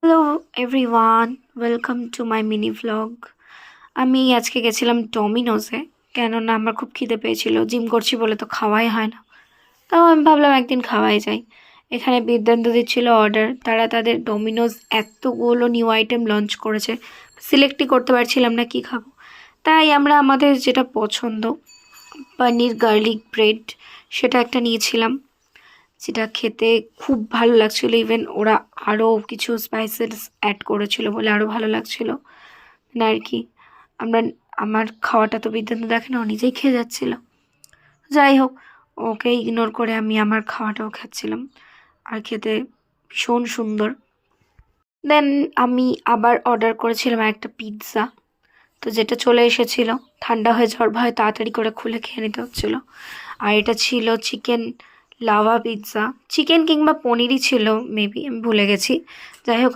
Hello everyone, welcome to my mini vlog. আমি আজকে গেছিলাম ডমিনোসে, কেননা আমার খুব খিদে পেয়েছিল। জিম করছি বলে তো খাওয়াই হয় না, তাও আমি ভাবলাম একদিন খাওয়াই যায়। এখানে বিদ্যান্ত দিচ্ছিল অর্ডার, তারা তাদের ডমিনোস এতগুলো নিউ আইটেম লঞ্চ করেছে, সিলেক্টই করতে পারছিলাম না কি খাবো। তাই আমরা আমাদের যেটা পছন্দ, পনির গার্লিক ব্রেড, সেটা একটা নিয়েছিলাম, যেটা খেতে খুব ভালো লাগছিলো। ইভেন ওরা আরও কিছু স্পাইসেস অ্যাড করেছিল বলে আরও ভালো লাগছিলো না আর কি। আমরা আমার খাওয়াটা তো বিদ্যান্ত দেখে না, ও নিজেই খেয়ে যাচ্ছিল। যাই হোক, ওকে ইগনোর করে আমি আমার খাওয়াটাও খাচ্ছিলাম, আর খেতে ভীষণ সুন্দর। দেন আমি আবার অর্ডার করেছিলাম একটা পিৎজা, তো যেটা চলে এসেছিলো। ঠান্ডা হয়ে যাওয়ার ভয় তাড়াতাড়ি করে খুলে খেয়ে নিতে হচ্ছিলো। আর এটা ছিল চিকেন লাভা পিৎজা, চিকেন কিংবা পনিরই ছিল মেবি, আমি ভুলে গেছি। যাই হোক,